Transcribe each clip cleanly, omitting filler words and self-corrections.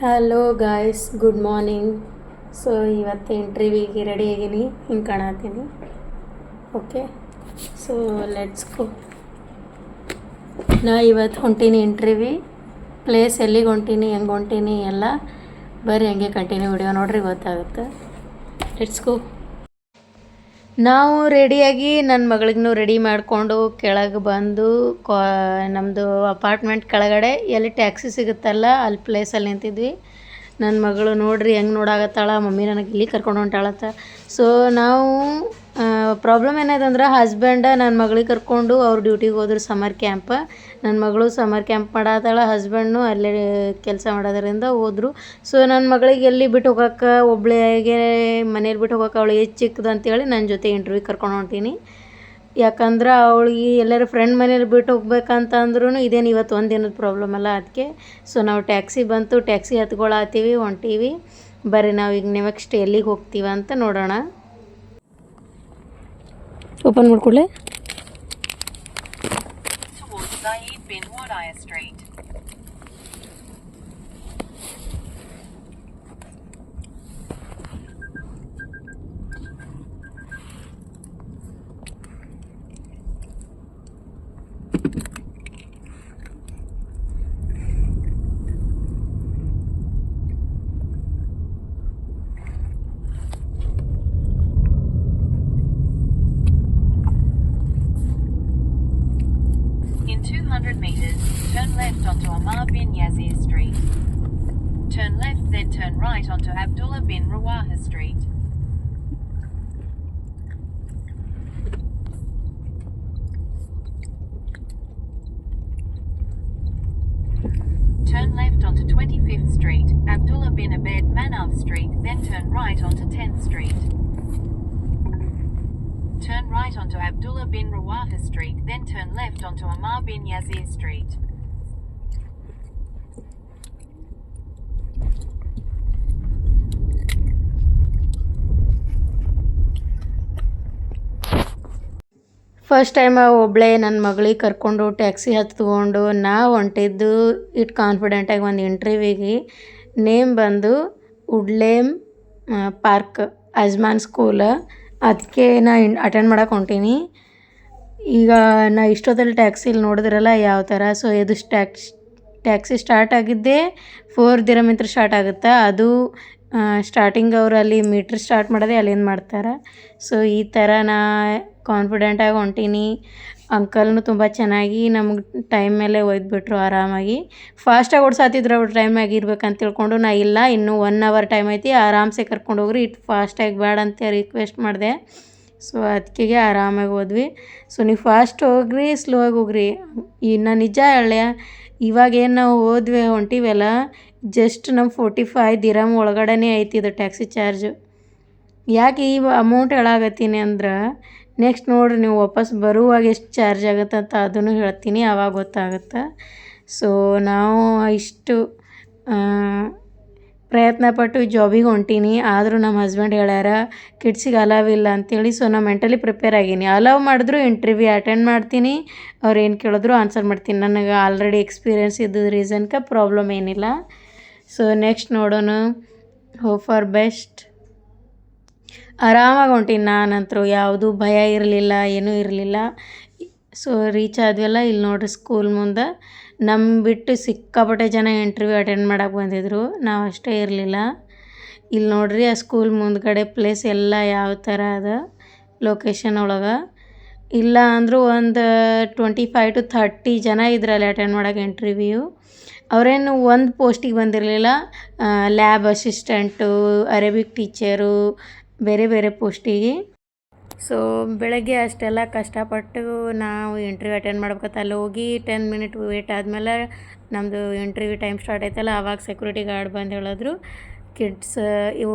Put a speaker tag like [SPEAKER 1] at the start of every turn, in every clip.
[SPEAKER 1] Hello guys, good morning. So ಇವತ್ತು ಇಂಟ್ರ್ವ್ಯೂಗೆ ready ಆಗೀನಿ, ಹಿಂಗೆ ಕಾಣತ್ತೀನಿ. Okay, so let's go. ನಾ ಇವತ್ತು ಹೊಂಟೀನಿ ಇಂಟ್ರ್ವ್ಯೂ. ಪ್ಲೇಸ್ ಎಲ್ಲಿಗೆ ಹೊಂಟೀನಿ, ಹೆಂಗೆ ಹೊಂಟೀನಿ ಎಲ್ಲ ಬರ್ರಿ ಹಂಗೆ ಕಂಟಿನ್ಯೂ ವಿಡಿಯೋ ನೋಡ್ರಿ, ಗೊತ್ತಾಗುತ್ತೆ. Let's go. ನಾವು ರೆಡಿಯಾಗಿ ನನ್ನ ಮಗಳಿಗೂ ರೆಡಿ ಮಾಡಿಕೊಂಡು ಕೆಳಗೆ ಬಂದು ನಮ್ಮದು ಅಪಾರ್ಟ್ಮೆಂಟ್ ಕೆಳಗಡೆ ಎಲ್ಲಿ ಟ್ಯಾಕ್ಸಿ ಸಿಗುತ್ತಲ್ಲ ಅಲ್ಲಿ ಪ್ಲೇಸಲ್ಲಿ ನಿಂತಿದ್ವಿ. ನನ್ನ ಮಗಳು ನೋಡ್ರಿ ಹೆಂಗೆ ನೋಡಾಕತ್ತಾಳ, ಮಮ್ಮಿ ನನಗೆ ಇಲ್ಲಿ ಕರ್ಕೊಂಡು ಹೊಂಟಾಳತ್ತ. ಸೊ ನಾವು ಪ್ರಾಬ್ಲಮ್ ಏನಾಯ್ತಂದ್ರೆ ಹಸ್ಬೆಂಡ ನನ್ನ ಮಗಳಿಗೆ ಕರ್ಕೊಂಡು ಅವ್ರು ಡ್ಯೂಟಿಗೆ ಹೋದ್ರು ಸಮ್ಮರ್ ಕ್ಯಾಂಪ್. ನನ್ನ ಮಗಳು ಸಮ್ಮರ್ ಕ್ಯಾಂಪ್ ಮಾಡತ್ತಾಳ, ಹಸ್ಬೆಂಡ್ನು ಅಲ್ಲೇ ಕೆಲಸ ಮಾಡೋದ್ರಿಂದ ಹೋದರು. ಸೊ ನನ್ನ ಮಗಳಿಗೆ ಎಲ್ಲಿ ಬಿಟ್ಟು ಹೋಗೋಕೆ, ಒಬ್ಬಳಿಗೆ ಮನೇಲಿ ಬಿಟ್ಟು ಹೋಗೋಕೆ ಅವಳು ಏಜ್ ಚಿಕ್ಕದು ಅಂತೇಳಿ ನನ್ನ ಜೊತೆ ಇಂಟ್ರ್ವ್ಯೂ ಕರ್ಕೊಂಡು ಹೊಂಟೀನಿ. ಯಾಕಂದ್ರೆ ಅವಳಿಗೆ ಎಲ್ಲರೂ ಫ್ರೆಂಡ್ ಮನೇಲಿ ಬಿಟ್ಟು ಹೋಗ್ಬೇಕಂತ ಅಂದ್ರೂ ಇದೇನು ಇವತ್ತು ಒಂದು ದಿನದ ಪ್ರಾಬ್ಲಮ್ ಅಲ್ಲ, ಅದಕ್ಕೆ. ಸೊ ನಾವು ಟ್ಯಾಕ್ಸಿ ಬಂತು, ಟ್ಯಾಕ್ಸಿ ಹತ್ಕೊಳತ್ತೀವಿ, ಹೊಂಟೀವಿ. ಬರ್ರಿ ನಾವು ಈಗ ನೆಕ್ಸ್ಟ್ ಎಲ್ಲಿಗೆ ಹೋಗ್ತೀವಿ ಅಂತ ನೋಡೋಣ. Open ಮಾಡ್ಕೊಳ್ಳೆ.
[SPEAKER 2] In 200 meters, turn left onto Ammar bin Yazir Street. Turn left, then turn right onto Abdullah bin Rawaha Street. Turn left onto 25th Street, Abdullah bin Abed Manav Street, then turn right onto 10th Street. Turn right onto Abdullah bin Rawaha Street, then turn left onto Ammar bin Yazir Street.
[SPEAKER 1] First time ಒಬ್ಬಳೇ ನನ್ನ ಮಗಳಿಗೆ ಕರ್ಕೊಂಡು taxi ಹತ್ಕೊಂಡು ನಾ ಹೊಂಟಿದ್ದು ಇಟ್ಟು ಕಾನ್ಫಿಡೆಂಟಾಗಿ ಒಂದು ಇಂಟ್ರ್ವ್ಯೂಗೆ. Name ಬಂದು ವುಡ್ಲೇಮ್ park ಅಜ್ಮಾನ್ school. ಅದಕ್ಕೆ ನಾ ಅಟೆಂಡ್ ಮಾಡಕ್ಕೆ ಹೊಂಟೀನಿ. ಈಗ ನಾ ಇಷ್ಟೊತ್ತಲ್ಲಿ ಟ್ಯಾಕ್ಸಿಲಿ ನೋಡಿದ್ರಲ್ಲ ಯಾವ ಥರ. ಸೊ ಇದು ಟ್ಯಾಕ್ಸಿ ಸ್ಟಾರ್ಟ್ ಆಗಿದ್ದೇ 4 ದಿರಮ್ ಸ್ಟಾರ್ಟ್ ಆಗುತ್ತೆ. ಅದು ಸ್ಟಾರ್ಟಿಂಗ್ ಅವರು ಅಲ್ಲಿ ಮೀಟ್ರ್ ಸ್ಟಾರ್ಟ್ ಮಾಡೋದೇ ಅಲ್ಲಿಂದ ಮಾಡ್ತಾರೆ. ಸೊ ಈ ಥರ ನಾ ಕಾನ್ಫಿಡೆಂಟಾಗಿ ಹೊಂಟೀನಿ. ಅಂಕಲ್ನು ತುಂಬ ಚೆನ್ನಾಗಿ ನಮ್ಗೆ ಟೈಮ್ ಮೇಲೆ ಒಯ್ದುಬಿಟ್ರು ಆರಾಮಾಗಿ. ಫಾಸ್ಟಾಗಿ ಓಡಿಸಾತಿದ್ರು ಅವ್ರು ಟೈಮಾಗಿ ಇರ್ಬೇಕಂತ ತಿಳ್ಕೊಂಡು, ನಾ ಇಲ್ಲ ಇನ್ನೂ 1 ಅವರ್ ಟೈಮ್ ಐತಿ, ಆರಾಮ್ಸೆ ಕರ್ಕೊಂಡು ಹೋಗ್ರಿ, ಇಟ್ಟು ಫಾಸ್ಟಾಗಿ ಬೇಡ ಅಂತ ರಿಕ್ವೆಸ್ಟ್ ಮಾಡಿದೆ. ಸೊ ಅದಕ್ಕೆ ಆರಾಮಾಗಿ ಹೋದ್ವಿ. ಸೊ ನೀವು ಫಾಸ್ಟ್ ಹೋಗ್ರಿ, ಸ್ಲೋ ಆಗಿ ಹೋಗ್ರಿ. ಇನ್ನು ನಿಜ ಹೇಳ, ಇವಾಗೇನು ನಾವು ಹೋದ್ವಿ ಹೊಂಟಿವಲ್ಲ, ಜಸ್ಟ್ ನಮ್ಮ 45 ದಿರಮ್ ಒಳಗಡೆ ಐತಿ ಇದು ಟ್ಯಾಕ್ಸಿ ಚಾರ್ಜು. ಯಾಕೆ ಈ ಅಮೌಂಟ್ ಹೇಳಾಕತ್ತೀನಿ ಅಂದ್ರೆ, ನೆಕ್ಸ್ಟ್ ನೋಡಿರಿ ನೀವು ವಾಪಸ್ ಬರುವಾಗ ಎಷ್ಟು ಚಾರ್ಜ್ ಆಗುತ್ತೆ ಅಂತ ಅದನ್ನು ಹೇಳ್ತೀನಿ, ಆವಾಗ ಗೊತ್ತಾಗುತ್ತೆ. ಸೊ ನಾವು ಇಷ್ಟು ಪ್ರಯತ್ನಪಟ್ಟು ಜಾಬಿಗೆ ಹೊಂಟೀನಿ. ಆದರೂ ನಮ್ಮ ಹಸ್ಬೆಂಡ್ ಹೇಳ್ಯಾರ ಕಿಡ್ಸಿಗೆ ಅಲವ್ ಇಲ್ಲ ಅಂತೇಳಿ. ಸೊ ನಾನು ಮೆಂಟಲಿ ಪ್ರಿಪೇರ್ ಆಗೀನಿ. ಅಲವ್ ಮಾಡಿದ್ರು ಇಂಟ್ರ್ವ್ಯೂ ಅಟೆಂಡ್ ಮಾಡ್ತೀನಿ, ಅವ್ರು ಏನು ಕೇಳಿದ್ರು ಆನ್ಸರ್ ಮಾಡ್ತೀನಿ. ನನಗೆ ಆಲ್ರೆಡಿ ಎಕ್ಸ್ಪೀರಿಯೆನ್ಸ್ ಇದ್ದ ರೀಸನ್ಗೆ ಪ್ರಾಬ್ಲಮ್ ಏನಿಲ್ಲ. ಸೊ ನೆಕ್ಸ್ಟ್ ನೋಡೋಣ. Hope for best. ಆರಾಮಾಗಿ ಹೊಂಟೀನಿ ನಾನಂತರೂ, ಯಾವುದೂ ಭಯ ಇರಲಿಲ್ಲ, ಏನೂ ಇರಲಿಲ್ಲ. ಸೊ ರೀಚ್ ಆದ್ವಲ್ಲ, ಇಲ್ಲಿ ನೋಡಿರಿ ಸ್ಕೂಲ್ ಮುಂದೆ ನಮ್ಮ ಬಿಟ್ಟು ಸಿಕ್ಕಾಪಟ್ಟೆ ಜನ ಇಂಟ್ರ್ವ್ಯೂ ಅಟೆಂಡ್ ಮಾಡೋಕೆ ಬಂದಿದ್ರು, ನಾವು ಅಷ್ಟೇ ಇರಲಿಲ್ಲ. ಇಲ್ಲಿ ನೋಡಿರಿ ಆ ಸ್ಕೂಲ್ ಮುಂದ್ಗಡೆ ಪ್ಲೇಸ್ ಎಲ್ಲ ಯಾವ ಥರ ಅದ ಲೊಕೇಶನ್ ಒಳಗೆ. ಇಲ್ಲ ಅಂದರೂ ಒಂದು 25 to 30 ಜನ ಇದ್ರಲ್ಲಿ ಅಟೆಂಡ್ ಮಾಡೋಕೆ ಇಂಟ್ರ್ವ್ಯೂ. ಅವರೇನು ಒಂದು ಪೋಸ್ಟಿಗೆ ಬಂದಿರಲಿಲ್ಲ, ಲ್ಯಾಬ್ ಅಸಿಸ್ಟೆಂಟು, ಅರೇಬಿಕ್ ಟೀಚರು, ಬೇರೆ ಬೇರೆ ಪೋಸ್ಟಿಗೆ. ಸೊ ಬೆಳಗ್ಗೆ ಅಷ್ಟೆಲ್ಲ ಕಷ್ಟಪಟ್ಟು ನಾವು ಇಂಟ್ರ್ವ್ಯೂ ಅಟೆಂಡ್ ಮಾಡ್ಬೇಕಂತ ಅಲ್ಲಿ ಹೋಗಿ 10 ಮಿನಿಟ್ ವೇಟ್ ಆದಮೇಲೆ ನಮ್ಮದು ಇಂಟ್ರ್ವ್ಯೂ ಟೈಮ್ ಸ್ಟಾರ್ಟ್ ಆಯ್ತಲ್ಲ, ಆವಾಗ ಸೆಕ್ಯೂರಿಟಿ ಗಾರ್ಡ್ ಬಂದು ಹೇಳಿದ್ರು ಕಿಡ್ಸ್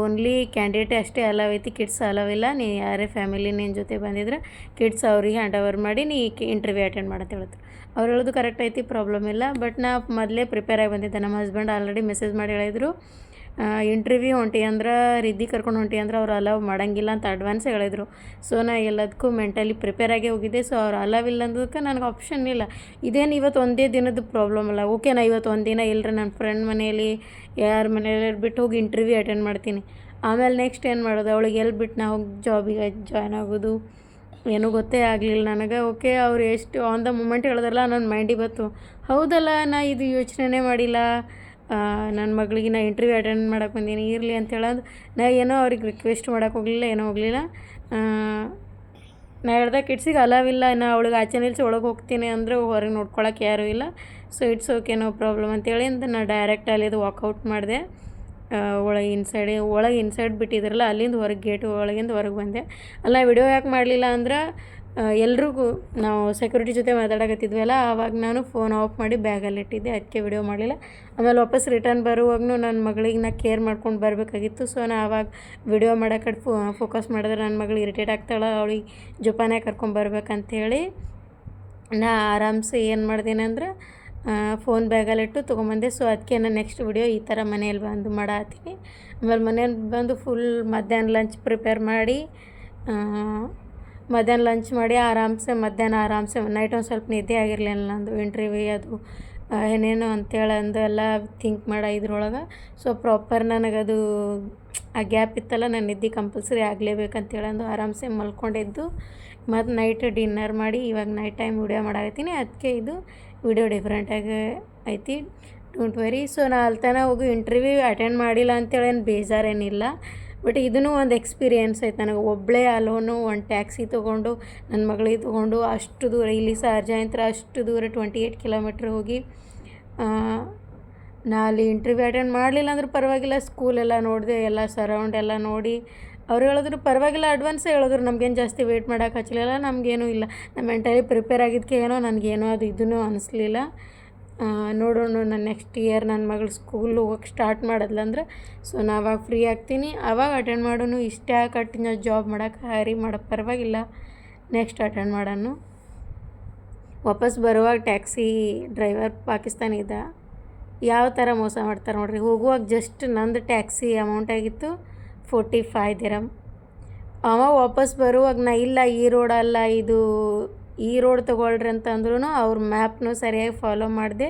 [SPEAKER 1] ಓನ್ಲಿ ಕ್ಯಾಂಡಿಡೇಟ್ ಅಷ್ಟೇ ಅಲವ್ ಐತಿ, ಕಿಡ್ಸ್ ಅಲವ್ ಇಲ್ಲ. ನೀ ಯಾರೇ ಫ್ಯಾಮಿಲಿ ನಿನ್ನ ಜೊತೆ ಬಂದಿದ್ರೆ ಕಿಡ್ಸ್ ಅವ್ರಿಗೆ ಹ್ಯಾಂಡ್ ಓವರ್ ಮಾಡಿ ನೀ ಇಂಟ್ರ್ವ್ಯೂ ಅಟೆಂಡ್ ಮಾಡಂತ ಹೇಳಿದ್ರು. ಅವ್ರು ಹೇಳೋದು ಕರೆಕ್ಟ್ ಐತಿ, ಪ್ರಾಬ್ಲಮ್ ಇಲ್ಲ. ಬಟ್ ನಾ ಮೊದಲೇ ಪ್ರಿಪೇರ್ ಆಗಿ ಬಂದಿದ್ದೆ. ನಮ್ಮ ಹಸ್ಬೆಂಡ್ ಆಲ್ರೆಡಿ ಮೆಸೇಜ್ ಮಾಡಿ ಹೇಳಿದ್ರು ಇಂಟರ್ವ್ಯೂ ಹೊಂಟಿ ಅಂದ್ರೆ ರಿದ್ದಿ ಕರ್ಕೊಂಡು ಹೊಂಟಿ ಅಂದ್ರೆ ಅವ್ರು ಅಲೌ ಮಾಡೋಂಗಿಲ್ಲ ಅಂತ ಅಡ್ವಾನ್ಸ್ ಹೇಳಿದರು. ಸೊ ನಾ ಎಲ್ಲದಕ್ಕೂ ಮೆಂಟಲಿ ಪ್ರಿಪೇರ್ ಆಗೇ ಹೋಗಿದ್ದೆ. ಸೊ ಅವ್ರು ಅಲವ್ ಇಲ್ಲ ಅಂದಕ್ಕೆ ನನಗೆ ಆಪ್ಷನ್ ಇಲ್ಲ. ಇದೇನು ಇವತ್ತು ಒಂದೇ ದಿನದ ಪ್ರಾಬ್ಲಮ್ ಅಲ್ಲ. ಓಕೆ, ನಾ ಇವತ್ತು ಒಂದು ದಿನ ಇಲ್ಲರಿ ನನ್ನ ಫ್ರೆಂಡ್ ಮನೇಲಿ ಯಾರ ಮನೇಲಿ ಬಿಟ್ಟು ಹೋಗಿ ಇಂಟರ್ವ್ಯೂ ಅಟೆಂಡ್ ಮಾಡ್ತೀನಿ. ಆಮೇಲೆ ನೆಕ್ಸ್ಟ್ ಏನು ಮಾಡೋದು, ಅವಳಿಗೆ ಎಲ್ಲಿ ಬಿಟ್ಟು ನಾ ಹೋಗಿ ಜಾಬಿಗೆ ಜಾಯ್ನ್ ಆಗೋದು ಏನೂ ಗೊತ್ತೇ ಆಗಲಿಲ್ಲ ನನಗೆ. ಓಕೆ, ಅವ್ರು ಎಷ್ಟು ಆನ್ ದ ಮೂಮೆಂಟ್ ಹೇಳಿದ್ರಲ್ಲ ನನ್ನ ಮೈಂಡಿಗೆ ಬಂತು, ಹೌದಲ್ಲ ನಾ ಇದು ಯೋಚನೆ ಮಾಡಿಲ್ಲ, ನನ್ನ ಮಗಳಿಗೆ ನಾ ಇಂಟರ್ವ್ಯೂ ಅಟೆಂಡ್ ಮಾಡೋಕೆ ಬಂದೀನಿ, ಇರಲಿ ಅಂತ ಹೇಳೋದು. ನಾ ಏನೋ ಅವ್ರಿಗೆ ರಿಕ್ವೆಸ್ಟ್ ಮಾಡೋಕೆ ಹೋಗಲಿಲ್ಲ, ಏನೂ ಹೋಗಲಿಲ್ಲ. ನಾ ಹೇಳ್ದೆ ಕಿಡ್ಸಿಗೆ ಅಲಾವಿಲ್ಲ, ನಾ ಅವಳಿಗೆ ಆಚೆ ನಿಲ್ಸಿ ಒಳಗೆ ಹೋಗ್ತೀನಿ ಅಂದರೆ ಹೊರಗೆ ನೋಡ್ಕೊಳಕ್ಕೆ ಯಾರೂ ಇಲ್ಲ. So it's okay, no problem ಅಂತೇಳಿ ಅಂತ ನಾ ಡೈರೆಕ್ಟ್ ಅಲ್ಲಿದು ವಾಕೌಟ್ ಮಾಡಿದೆ. ಒಳಗೆ ಇನ್ಸೈಡ್ ಬಿಟ್ಟಿದ್ರಲ್ಲ ಅಲ್ಲಿಂದ ಹೊರಗೆ ಗೇಟ್ ಒಳಗಿಂದ ಹೊರಗೆ ಬಂದೆ. ಅಲ್ಲ ವಿಡಿಯೋ ಯಾಕೆ ಮಾಡಲಿಲ್ಲ ಅಂದ್ರೆ ಎಲ್ರಿಗೂ ನಾವು ಸೆಕ್ಯೂರಿಟಿ ಜೊತೆ ಮಾತಾಡಕತ್ತಿದ್ವಲ್ಲ, ಆವಾಗ ನಾನು ಫೋನ್ ಆಫ್ ಮಾಡಿ ಬ್ಯಾಗಲ್ಲಿ ಇಟ್ಟಿದ್ದೆ, ಅದಕ್ಕೆ ವಿಡಿಯೋ ಮಾಡಲಿಲ್ಲ. ಆಮೇಲೆ ವಾಪಸ್ ರಿಟರ್ನ್ ಬರುವಾಗೂ ನನ್ನ ಮಗಳಿಗೆ ನಾ ಕೇರ್ ಮಾಡ್ಕೊಂಡು ಬರಬೇಕಾಗಿತ್ತು. ಸೊ ನಾ ಆವಾಗ ವಿಡಿಯೋ ಮಾಡೋಕೆ ಫೋಕಸ್ ಮಾಡಿದ್ರೆ ನನ್ನ ಮಗಳು ಇರಿಟೇಟ್ ಆಗ್ತಾಳೆ, ಅವಳಿಗೆ ಜೋಪಾನ ಕರ್ಕೊಂಬರ್ಬೇಕಂಥೇಳಿ ನಾ ಆರಾಮ್ಸೆ ಏನು ಮಾಡ್ತೀನಿ ಅಂದ್ರೆ ಫೋನ್ ಬ್ಯಾಗಲ್ಲಿಟ್ಟು ತೊಗೊಂಬಂದೆ. ಸೊ ಅದಕ್ಕೆ ನಾನು ನೆಕ್ಸ್ಟ್ ವಿಡಿಯೋ ಈ ಥರ ಮನೇಲಿ ಬಂದು ಮಾಡತ್ತೀನಿ. ಆಮೇಲೆ ಮನೇಲಿ ಬಂದು ಫುಲ್ ಮಧ್ಯಾಹ್ನ ಲಂಚ್ ಪ್ರಿಪೇರ್ ಮಾಡಿ ಮಧ್ಯಾಹ್ನ ಆರಾಮ್ಸೆ ನೈಟ್ ಒಂದು ಸ್ವಲ್ಪ ನಿದ್ದೆ ಆಗಿರಲಿಲ್ಲ ನಂದು ಇಂಟರ್ವ್ಯೂ ಅದು ಏನೇನು ಅಂತೇಳಿ ಅಂದು ಎಲ್ಲ ಥಿಂಕ್ ಮಾಡೋ ಇದ್ರೊಳಗೆ. ಸೊ ಪ್ರಾಪರ್ ನನಗದು ಆ ಗ್ಯಾಪ್ ಇತ್ತಲ್ಲ, ನಾನು ನಿದ್ದೆ ಕಂಪಲ್ಸರಿ ಆಗಲೇಬೇಕಂತೇಳಿ ಅಂದು ಆರಾಮ್ಸೆ ಮಲ್ಕೊಂಡಿದ್ದು. ಮತ್ತು ನೈಟ್ ಡಿನ್ನರ್ ಮಾಡಿ ಇವಾಗ ನೈಟ್ ಟೈಮ್ ವಿಡಿಯೋ ಮಾಡಾಕತ್ತೀನಿ. ಅದಕ್ಕೆ ಇದು ವಿಡಿಯೋ ಡಿಫ್ರೆಂಟಾಗಿ ಐತಿ, ಡೋಂಟ್ ವೆರಿ. ಸೊ ನಾ ಅಲ್ತನ ಹೋಗಿ ಇಂಟರ್ವ್ಯೂ ಅಟೆಂಡ್ ಮಾಡಿಲ್ಲ ಅಂತೇಳಿ ಏನು ಬೇಜಾರೇನಿಲ್ಲ. ಬಟ್ ಇದೂ ಒಂದು ಎಕ್ಸ್ಪೀರಿಯೆನ್ಸ್ ಐತೆ ನನಗೆ. ಒಬ್ಬಳೇ ಅಲೋನು ಒಂದು ಟ್ಯಾಕ್ಸಿ ತೊಗೊಂಡು ನನ್ನ ಮಗಳಿಗೆ ತೊಗೊಂಡು ಅಷ್ಟು ದೂರ, ಇಲ್ಲಿ ಸಾರ್ಜಾಂತ್ರ ಅಷ್ಟು ದೂರ 28 ಕಿಲೋಮೀಟ್ರ್ ಹೋಗಿ ನಾ ಅಲ್ಲಿ ಇಂಟರ್ವ್ಯೂ ಅಟೆಂಡ್ ಮಾಡಲಿಲ್ಲ ಅಂದ್ರೆ ಪರವಾಗಿಲ್ಲ, ಸ್ಕೂಲೆಲ್ಲ ನೋಡಿದೆ, ಎಲ್ಲ ಸರೌಂಡ್ ಎಲ್ಲ ನೋಡಿ ಅವ್ರು ಹೇಳಿದ್ರು ಪರವಾಗಿಲ್ಲ, ಅಡ್ವಾನ್ಸೇ ಹೇಳಿದ್ರು, ನಮಗೇನು ಜಾಸ್ತಿ ವೆಯ್ಟ್ ಮಾಡೋಕೆ ಹಚ್ಚಲಿಲ್ಲ, ನಮಗೇನೂ ಇಲ್ಲ, ನಾನು ಮೆಂಟಲಿ ಪ್ರಿಪೇರ್ ಆಗಿದ್ದಕ್ಕೆ ಏನೋ ನನಗೇನೋ ಅದು ಇದೂ ಅನಿಸ್ಲಿಲ್ಲ. ನೋಡೋಣ, ನಾನು ನೆಕ್ಸ್ಟ್ ಇಯರ್ ನನ್ನ ಮಗಳು ಸ್ಕೂಲ್ ಹೋಗೋಕೆ ಸ್ಟಾರ್ಟ್ ಮಾಡಿದ್ಲಂದ್ರೆ ಸೊ ನಾ ಅವಾಗ ಫ್ರೀ ಆಗ್ತೀನಿ, ಆವಾಗ ಅಟೆಂಡ್ ಮಾಡೋನು. ಇಷ್ಟೇ ಕಟ್ಟಿ ನಾವು ಜಾಬ್ ಮಾಡೋಕೆ ಹರಿ ಮಾಡೋಕೆ ಪರವಾಗಿಲ್ಲ, ನೆಕ್ಸ್ಟ್ ಅಟೆಂಡ್ ಮಾಡೋಣ. ವಾಪಸ್ ಬರುವಾಗ ಟ್ಯಾಕ್ಸಿ ಡ್ರೈವರ್ ಪಾಕಿಸ್ತಾನಿ ಇದ್ದ, ಯಾವ ಥರ ಮೋಸ ಮಾಡ್ತಾರೆ ನೋಡ್ರಿ. ಹೋಗುವಾಗ ಜಸ್ಟ್ ನಂದು ಟ್ಯಾಕ್ಸಿ ಅಮೌಂಟ್ ಆಗಿತ್ತು 45 ದಿರಮ್. ಅವ ವಾಪಸ್ ಬರುವಾಗ ನಾ ಇಲ್ಲ ಈ ರೋಡ್ ಅಲ್ಲ, ಇದು ಈ ರೋಡ್ ತೊಗೊಳ್ರಿ ಅಂತ ಅಂದ್ರೂ ಅವ್ರ ಮ್ಯಾಪ್ನು ಸರಿಯಾಗಿ ಫಾಲೋ ಮಾಡಿದೆ.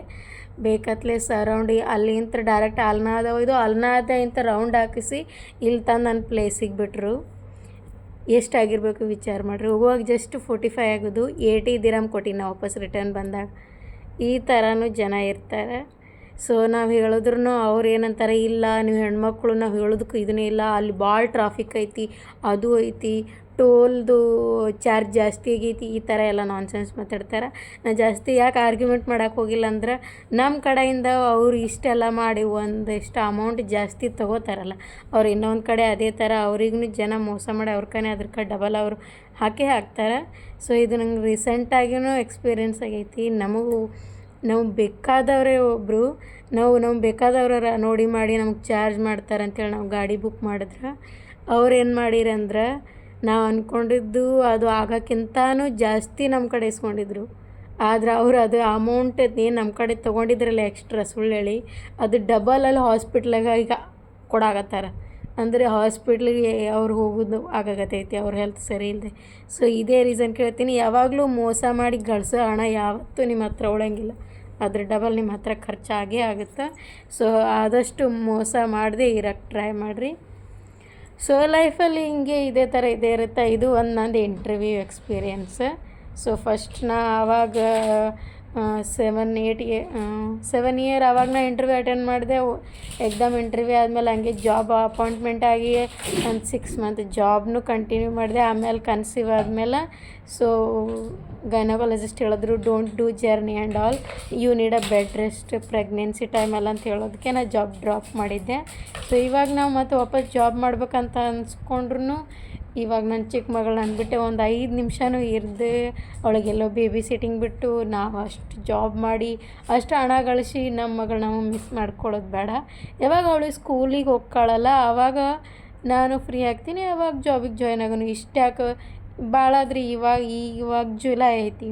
[SPEAKER 1] ಬೇಕತ್ಲೆ ಸರೌಂಡ್ ಅಲ್ಲಿಂತ ಡೈರೆಕ್ಟ್ ಅಲ್ನಾದ ಒಯ್ದು ಅಲ್ನಾದ ಇಂಥ ರೌಂಡ್ ಹಾಕಿಸಿ ಇಲ್ಲಿ ತಂದು ನನ್ನ ಪ್ಲೇಸಿಗೆ ಬಿಟ್ಟರು. ಎಷ್ಟಾಗಿರ್ಬೇಕು ವಿಚಾರ ಮಾಡಿರಿ. ಹೋಗುವಾಗ ಜಸ್ಟ್ 45 ಆಗೋದು, 80 ದಿರಮ್ ಕೊಟ್ಟಿನ ವಾಪಸ್ ರಿಟರ್ನ್ ಬಂದಾಗ. ಈ ಥರನೂ ಜನ ಇರ್ತಾರೆ. ಸೊ ನಾವು ಹೇಳಿದ್ರು ಅವ್ರು ಏನಂತಾರೆ, ಇಲ್ಲ ನೀವು ಹೆಣ್ಮಕ್ಳು ನಾವು ಹೇಳೋದಕ್ಕೂ ಇದನ್ನೇ ಇಲ್ಲ, ಅಲ್ಲಿ ಭಾಳ ಟ್ರಾಫಿಕ್ ಐತಿ, ಅದು ಐತಿ, ಟೋಲ್ದು ಚಾರ್ಜ್ ಜಾಸ್ತಿ ಆಗೈತಿ, ಈ ಥರ ಎಲ್ಲ ನಾನ್ಸೆನ್ಸ್ ಮಾತಾಡ್ತಾರೆ. ನಾನು ಜಾಸ್ತಿ ಯಾಕೆ ಆರ್ಗ್ಯುಮೆಂಟ್ ಮಾಡೋಕೆ ಹೋಗಿಲ್ಲ ಅಂದ್ರೆ ನಮ್ಮ ಕಡೆಯಿಂದ ಅವ್ರು ಇಷ್ಟೆಲ್ಲ ಮಾಡಿ ಒಂದಿಷ್ಟು ಅಮೌಂಟ್ ಜಾಸ್ತಿ ತೊಗೋತಾರಲ್ಲ, ಅವ್ರು ಇನ್ನೊಂದು ಕಡೆ ಅದೇ ಥರ ಅವ್ರಿಗೂ ಜನ ಮೋಸ ಮಾಡಿ ಅವ್ರ ಕಡೆ ಅದ್ರ ಡಬಲ್ ಅವರು ಹಾಕ್ತಾರೆ. ಸೊ ಇದು ನಂಗೆ ರೀಸೆಂಟಾಗಿಯೂ ಎಕ್ಸ್ಪೀರಿಯೆನ್ಸ್ ಆಗೈತಿ. ನಾವು ಬೇಕಾದವರೇ ಒಬ್ಬರು ನಾವು ಬೇಕಾದವ್ರ ನೋಡಿ ಮಾಡಿ ನಮಗೆ ಚಾರ್ಜ್ ಮಾಡ್ತಾರೆ ಅಂತೇಳಿ ನಾವು ಗಾಡಿ ಬುಕ್ ಮಾಡಿದ್ರೆ ಅವ್ರು ಏನು ಮಾಡಿರಂದ್ರೆ ನಾವು ಅಂದ್ಕೊಂಡಿದ್ದು ಅದು ಆಗೋಕ್ಕಿಂತನೂ ಜಾಸ್ತಿ ನಮ್ಮ ಕಡೆ ಇಸ್ಕೊಂಡಿದ್ರು. ಆದ್ರೆ ಅವ್ರು ಅದು ಅಮೌಂಟ್ ಏನು ನಮ್ಮ ಕಡೆ ತೊಗೊಂಡಿದ್ರಲ್ಲ ಎಕ್ಸ್ಟ್ರಾ ಸುಳ್ಳು ಹೇಳಿ ಅದು ಡಬಲಲ್ಲಿ ಹಾಸ್ಪಿಟ್ಲಾಗ ಈಗ ಕೊಡಾಕತ್ತಾರ. ಅಂದರೆ ಹಾಸ್ಪಿಟ್ಲಿಗೆ ಅವ್ರು ಹೋಗೋದು ಆಗಾಗತ್ತೈತಿ, ಅವ್ರ ಹೆಲ್ತ್ ಸರಿ ಇಲ್ಲದೆ. ಸೊ ಇದೇ ರೀಸನ್ ಕೇಳ್ತೀನಿ, ಯಾವಾಗಲೂ ಮೋಸ ಮಾಡಿ ಗಳಿಸೋ ಹಣ ಯಾವತ್ತೂ ನಿಮ್ಮ ಹತ್ರ ಉಳಂಗಿಲ್ಲ, ಅದ್ರ ಡಬಲ್ ನಿಮ್ಮ ಹತ್ರ ಖರ್ಚಾಗೇ ಆಗುತ್ತೆ. ಸೊ ಆದಷ್ಟು ಮೋಸ ಮಾಡದೆ ಇರೋಕ್ಕೆ ಟ್ರೈ ಮಾಡಿರಿ. ಸೊ ಲೈಫಲ್ಲಿ ಹಿಂಗೆ ಇದೇ ಥರ ಇದೇ ಇರುತ್ತೆ. ಇದು ಒಂದು ನಂದು ಇಂಟರ್ವ್ಯೂ ಎಕ್ಸ್ಪೀರಿಯೆನ್ಸ್. ಸೊ ಫಸ್ಟ್ ನಾ ಆವಾಗ 7 ಇಯರ್ ಆವಾಗ ನಾ ಇಂಟರ್ವ್ಯೂ ಅಟೆಂಡ್ ಮಾಡಿದೆ. ಎಕ್ಸಾಮ್ ಇಂಟರ್ವ್ಯೂ ಆದಮೇಲೆ ಹಂಗೆ ಜಾಬ್ ಅಪಾಯಿಂಟ್ಮೆಂಟ್ ಆಗಿ ಒಂದು 6 ಮಂತ್ ಜಾಬ್ನು ಕಂಟಿನ್ಯೂ ಮಾಡಿದೆ. ಆಮೇಲೆ ಕನ್ಸೀವ್ ಆದಮೇಲೆ ಸೊ ಗೈನಕಾಲಜಿಸ್ಟ್ ಹೇಳಿದ್ರು don't do journey and all, you need a bed rest pregnancy ಟೈಮಲ್ಲ ಅಂತ ಹೇಳೋದಕ್ಕೆ ನಾನು ಜಾಬ್ ಡ್ರಾಪ್ ಮಾಡಿದ್ದೆ. ಸೊ ಇವಾಗ ನಾವು ಮತ್ತೆ ವಾಪಸ್ ಜಾಬ್ ಮಾಡ್ಬೇಕಂತ ಅನ್ಸ್ಕೊಂಡ್ರು ಇವಾಗ ನನ್ನ ಚಿಕ್ಕ ಮಗಳು ಅಂದ್ಬಿಟ್ಟೆ ಒಂದು 5 ನಿಮಿಷನೂ ಇರದೆ ಅವಳಿಗೆಲ್ಲೋ ಬೇಬಿ ಸಿಟ್ಟಿಂಗ್ ಬಿಟ್ಟು ನಾವು ಅಷ್ಟು ಜಾಬ್ ಮಾಡಿ ಅಷ್ಟು ಹಣ ಗಳಿಸಿ ನಮ್ಮ ಮಗಳು ನಾವು ಮಿಸ್ ಮಾಡ್ಕೊಳ್ಳೋದು ಬೇಡ. ಯಾವಾಗ ಅವಳು ಸ್ಕೂಲಿಗೆ ಹೋಗ್ಕೊಳ್ಳಲ್ಲ ಆವಾಗ ನಾನು ಫ್ರೀ ಆಗ್ತೀನಿ, ಆವಾಗ ಜಾಬಿಗೆ ಜಾಯ್ನ್ ಆಗೋನು. ಇಷ್ಟ್ಯಾಕೆ ಭಾಳ ಆದ್ರೆ ಇವಾಗ ಜುಲೈ ಐತಿ,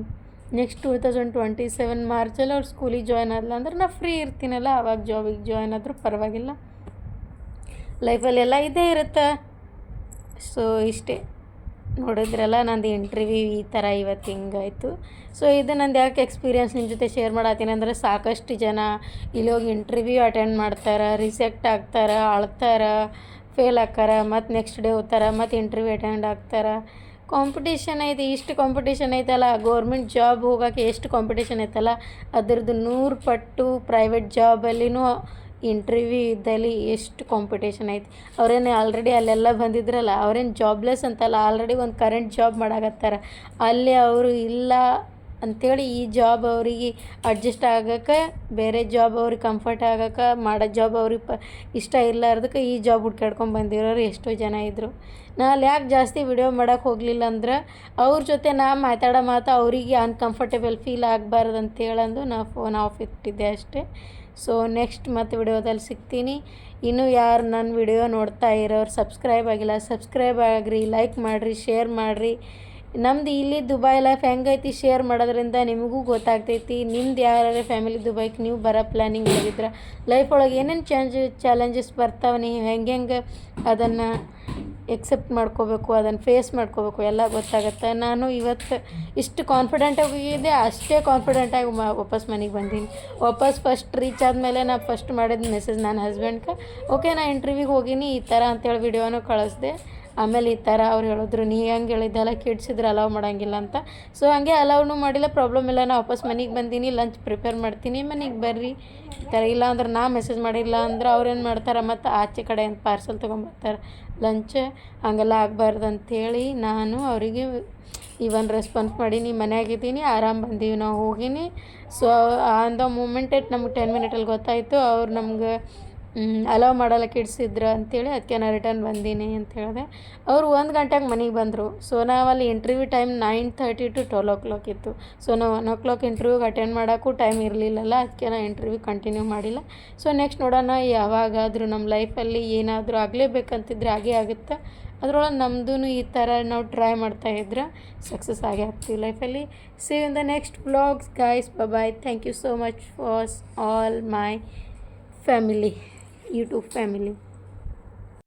[SPEAKER 1] ನೆಕ್ಸ್ಟ್ 2027 ಮಾರ್ಚಲ್ಲಿ ಅವ್ರು ಸ್ಕೂಲಿಗೆ ಜಾಯ್ನ್ ಆದ್ಲ ಅಂದ್ರೆ ನಾ ಫ್ರೀ ಇರ್ತೀನಲ್ಲ, ಆವಾಗ ಜಾಬಿಗೆ ಜಾಯ್ನ್ ಆದರೂ ಪರವಾಗಿಲ್ಲ. ಲೈಫಲ್ಲಿ ಎಲ್ಲ ಇದ್ದೇ ಇರುತ್ತೆ. ಸೊ ಇಷ್ಟೇ ನೋಡಿದ್ರಲ್ಲ ನಂದು ಇಂಟರ್ವ್ಯೂ ಈ ಥರ ಇವತ್ತು ಹಿಂಗಾಯಿತು. ಸೊ ಇದು ನಂದು ಯಾಕೆ ಎಕ್ಸ್ಪೀರಿಯನ್ಸ್ ನಿಮ್ಮ ಜೊತೆ ಶೇರ್ ಮಾಡತ್ತೀನಿ ಅಂದರೆ ಸಾಕಷ್ಟು ಜನ ಇಲ್ಲಿ ಹೋಗಿ ಇಂಟರ್ವ್ಯೂ ಅಟೆಂಡ್ ಮಾಡ್ತಾರೆ, ರಿಜೆಕ್ಟ್ ಆಗ್ತಾರೆ, ಅಳ್ತಾರೆ, ಫೇಲ್ ಆಕ್ಕಾರ, ಮತ್ತು ನೆಕ್ಸ್ಟ್ ಡೇ ಹೋಗ್ತಾರೆ, ಮತ್ತು ಇಂಟರ್ವ್ಯೂ ಅಟೆಂಡ್ ಆಗ್ತಾರೆ. ಕಾಂಪಿಟೇಷನ್ ಐತಿ, ಇಷ್ಟು ಕಾಂಪಿಟೇಷನ್ ಐತಲ್ಲ, ಗೌರ್ಮೆಂಟ್ ಜಾಬ್ ಹೋಗೋಕೆ ಎಷ್ಟು ಕಾಂಪಿಟೇಷನ್ ಐತಲ್ಲ ಅದ್ರದ್ದು 100 ಪಟ್ಟು ಪ್ರೈವೇಟ್ ಜಾಬಲ್ಲಿನೂ ಇಂಟರ್ವ್ಯೂ ಇದ್ದಲ್ಲಿ ಎಷ್ಟು ಕಾಂಪಿಟೇಷನ್ ಐತಿ. ಅವ್ರೇನು ಆಲ್ರೆಡಿ ಅಲ್ಲೆಲ್ಲ ಬಂದಿದ್ರಲ್ಲ, ಅವ್ರೇನು ಜಾಬ್ಲೆಸ್ ಅಂತಲ್ಲ, ಆಲ್ರೆಡಿ ಒಂದು ಕರೆಂಟ್ ಜಾಬ್ ಮಾಡಾಕತ್ತಾರ. ಅಲ್ಲಿ ಅವರು ಇಲ್ಲ ಅಂಥೇಳಿ ಈ ಜಾಬ್ ಅವರಿಗೆ ಅಡ್ಜಸ್ಟ್ ಆಗೋಕ್ಕೆ, ಬೇರೆ ಜಾಬ್ ಅವ್ರಿಗೆ ಕಂಫರ್ಟ್ ಆಗೋಕ್ಕೆ, ಮಾಡೋ ಜಾಬ್ ಅವ್ರಿಗೆ ಇಷ್ಟ ಇರ್ಲಾರ್ದಕ್ಕೆ ಈ ಜಾಬ್ ಹುಡ್ಕಾಡ್ಕೊಂಡು ಬಂದಿರೋರು ಎಷ್ಟೋ ಜನ ಇದ್ದರು. ನಾ ಅಲ್ಲಿ ಯಾಕೆ ಜಾಸ್ತಿ ವಿಡಿಯೋ ಮಾಡೋಕ್ಕೆ ಹೋಗಲಿಲ್ಲ ಅಂದ್ರೆ ಅವ್ರ ಜೊತೆ ನಾ ಮಾತಾಡೋ ಮಾತು ಅವರಿಗೆ ಅನ್ಕಂಫರ್ಟೇಬಲ್ ಫೀಲ್ ಆಗಬಾರ್ದು ಅಂತೇಳಂದು ನಾ ಫೋನ್ ಆಫ್ ಇಟ್ಟಿದ್ದೆ ಅಷ್ಟೇ. ಸೊ ನೆಕ್ಸ್ಟ್ ಮತ್ತೆ ವಿಡಿಯೋದಲ್ಲಿ ಸಿಗ್ತೀನಿ. ಇನ್ನೂ ಯಾರು ನನ್ನ ವಿಡಿಯೋ ನೋಡ್ತಾ ಇರೋರು ಸಬ್ಸ್ಕ್ರೈಬ್ ಆಗಿಲ್ಲ, ಸಬ್ಸ್ಕ್ರೈಬ್ ಆಗಿರಿ, ಲೈಕ್ ಮಾಡಿರಿ, ಶೇರ್ ಮಾಡಿರಿ. ನಮ್ದು ಇಲ್ಲಿ ದುಬೈ ಲೈಫ್ ಹೆಂಗೈತಿ ಶೇರ್ ಮಾಡೋದ್ರಿಂದ ನಿಮಗೂ ಗೊತ್ತಾಗ್ತೈತಿ. ನಿಮ್ದು ಯಾರು ಫ್ಯಾಮಿಲಿ ದುಬೈಗೆ ನೀವು ಬರೋ ಪ್ಲ್ಯಾನಿಂಗ್ ಆಗಿದ್ರೆ ಲೈಫ್ ಒಳಗೆ ಏನೇನು ಚಾಲೆಂಜಸ್ ಬರ್ತಾವೆ, ನೀವು ಹೆಂಗೆ ಅದನ್ನು ಎಕ್ಸೆಪ್ಟ್ ಮಾಡ್ಕೋಬೇಕು, ಅದನ್ನು ಫೇಸ್ ಮಾಡ್ಕೋಬೇಕು ಎಲ್ಲ ಗೊತ್ತಾಗುತ್ತೆ. ನಾನು ಇವತ್ತು ಇಷ್ಟು ಕಾನ್ಫಿಡೆಂಟಾಗಿ ಹೋಗಿದ್ದೆ, ಅಷ್ಟೇ ಕಾನ್ಫಿಡೆಂಟಾಗಿ ವಾಪಸ್ ಮನೆಗೆ ಬಂದೀನಿ. ವಾಪಸ್ ಫಸ್ಟ್ ರೀಚ್ ಆದಮೇಲೆ ನಾ ಫಸ್ಟ್ ಮಾಡಿದ ಮೆಸೇಜ್ ನನ್ನ ಹಸ್ಬೆಂಡ್ಗೆ, ಓಕೆ ನಾ ಇಂಟರ್ವ್ಯೂಗೆ ಹೋಗೀನಿ ಈ ಥರ ಅಂತೇಳಿ ವಿಡಿಯೋನೂ ಕಳಿಸ್ದೆ. ಆಮೇಲೆ ಈ ಥರ ಅವ್ರು ಹೇಳಿದ್ರು, ನೀ ಹೆಂಗೆ ಹೇಳಿದ್ದೆಲ್ಲ ಕಿಡ್ಸ್ ಇದ್ರೆ ಅಲೌ ಮಾಡೋಂಗಿಲ್ಲ ಅಂತ. ಸೊ ಹಾಗೆ ಅಲೌನು ಮಾಡಿಲ್ಲ, ಪ್ರಾಬ್ಲಮ್ ಇಲ್ಲ, ನಾ ವಾಪಸ್ ಮನೆಗೆ ಬಂದೀನಿ, ಲಂಚ್ ಪ್ರಿಪೇರ್ ಮಾಡ್ತೀನಿ, ಮನೆಗೆ ಬರ್ರಿ ಈ ಥರ. ಇಲ್ಲ ಅಂದ್ರೆ ನಾ ಮೆಸೇಜ್ ಮಾಡಿಲ್ಲ ಅಂದ್ರೆ ಅವ್ರೇನು ಮಾಡ್ತಾರೆ, ಮತ್ತು ಆಚೆ ಕಡೆ ಪಾರ್ಸಲ್ ತೊಗೊಂಬರ್ತಾರೆ ಲಂಚ್. ಹಂಗೆಲ್ಲ ಆಗಬಾರ್ದು ಅಂಥೇಳಿ ನಾನು ಅವರಿಗೆ ಇವನ್ ರೆಸ್ಪಾನ್ಸ್ ಮಾಡೀನಿ. ಮನೆಯಾಗಿದ್ದೀನಿ, ಆರಾಮ್ ಬಂದೀವಿ ನಾವು ಹೋಗೀನಿ. ಸೊ ಆನ್ ದ ಮೂಮೆಂಟ್ ನಮ್ಗೆ 10 ಮಿನಿಟಲ್ಲಿ ಗೊತ್ತಾಯಿತು ಅವ್ರು ನಮ್ಗೆ ಅಲೌ ಮಾಡಲ್ಲ ಕಿಡ್ಸ್ ಇದ್ರೆ ಅಂಥೇಳಿ. ಅದಕ್ಕೆ ನಾನು ರಿಟರ್ನ್ ಬಂದೀನಿ ಅಂತ ಹೇಳಿದೆ. ಅವರು 1 ಗಂಟೆಗೆ ಮನೆಗೆ ಬಂದರು. ಸೊ ನಾವಲ್ಲಿ ಇಂಟರ್ವ್ಯೂ ಟೈಮ್ 9:30 to 12 o'clock ಇತ್ತು. ಸೊ ನಾವು 1 o'clock ಇಂಟರ್ವ್ಯೂಗೆ ಅಟೆಂಡ್ ಮಾಡೋಕ್ಕೂ ಟೈಮ್ ಇರಲಿಲ್ಲಲ್ಲ, ಅದಕ್ಕೆ ನಾನು ಇಂಟರ್ವ್ಯೂ ಕಂಟಿನ್ಯೂ ಮಾಡಿಲ್ಲ. ಸೊ ನೆಕ್ಸ್ಟ್ ನೋಡೋಣ, ಯಾವಾಗಾದರೂ ನಮ್ಮ ಲೈಫಲ್ಲಿ ಏನಾದರೂ ಆಗಲೇಬೇಕಂತಿದ್ರೆ ಹಾಗೇ ಆಗುತ್ತೆ. ಅದರೊಳಗೆ ನಮ್ಮದೂ ಈ ಥರ ನಾವು ಟ್ರೈ ಮಾಡ್ತಾಯಿದ್ರೆ ಸಕ್ಸಸ್ ಆಗೇ ಆಗ್ತೀವಿ ಲೈಫಲ್ಲಿ. See you in the next vlogs guys, bye. Thank you so much for all my family, YouTube family.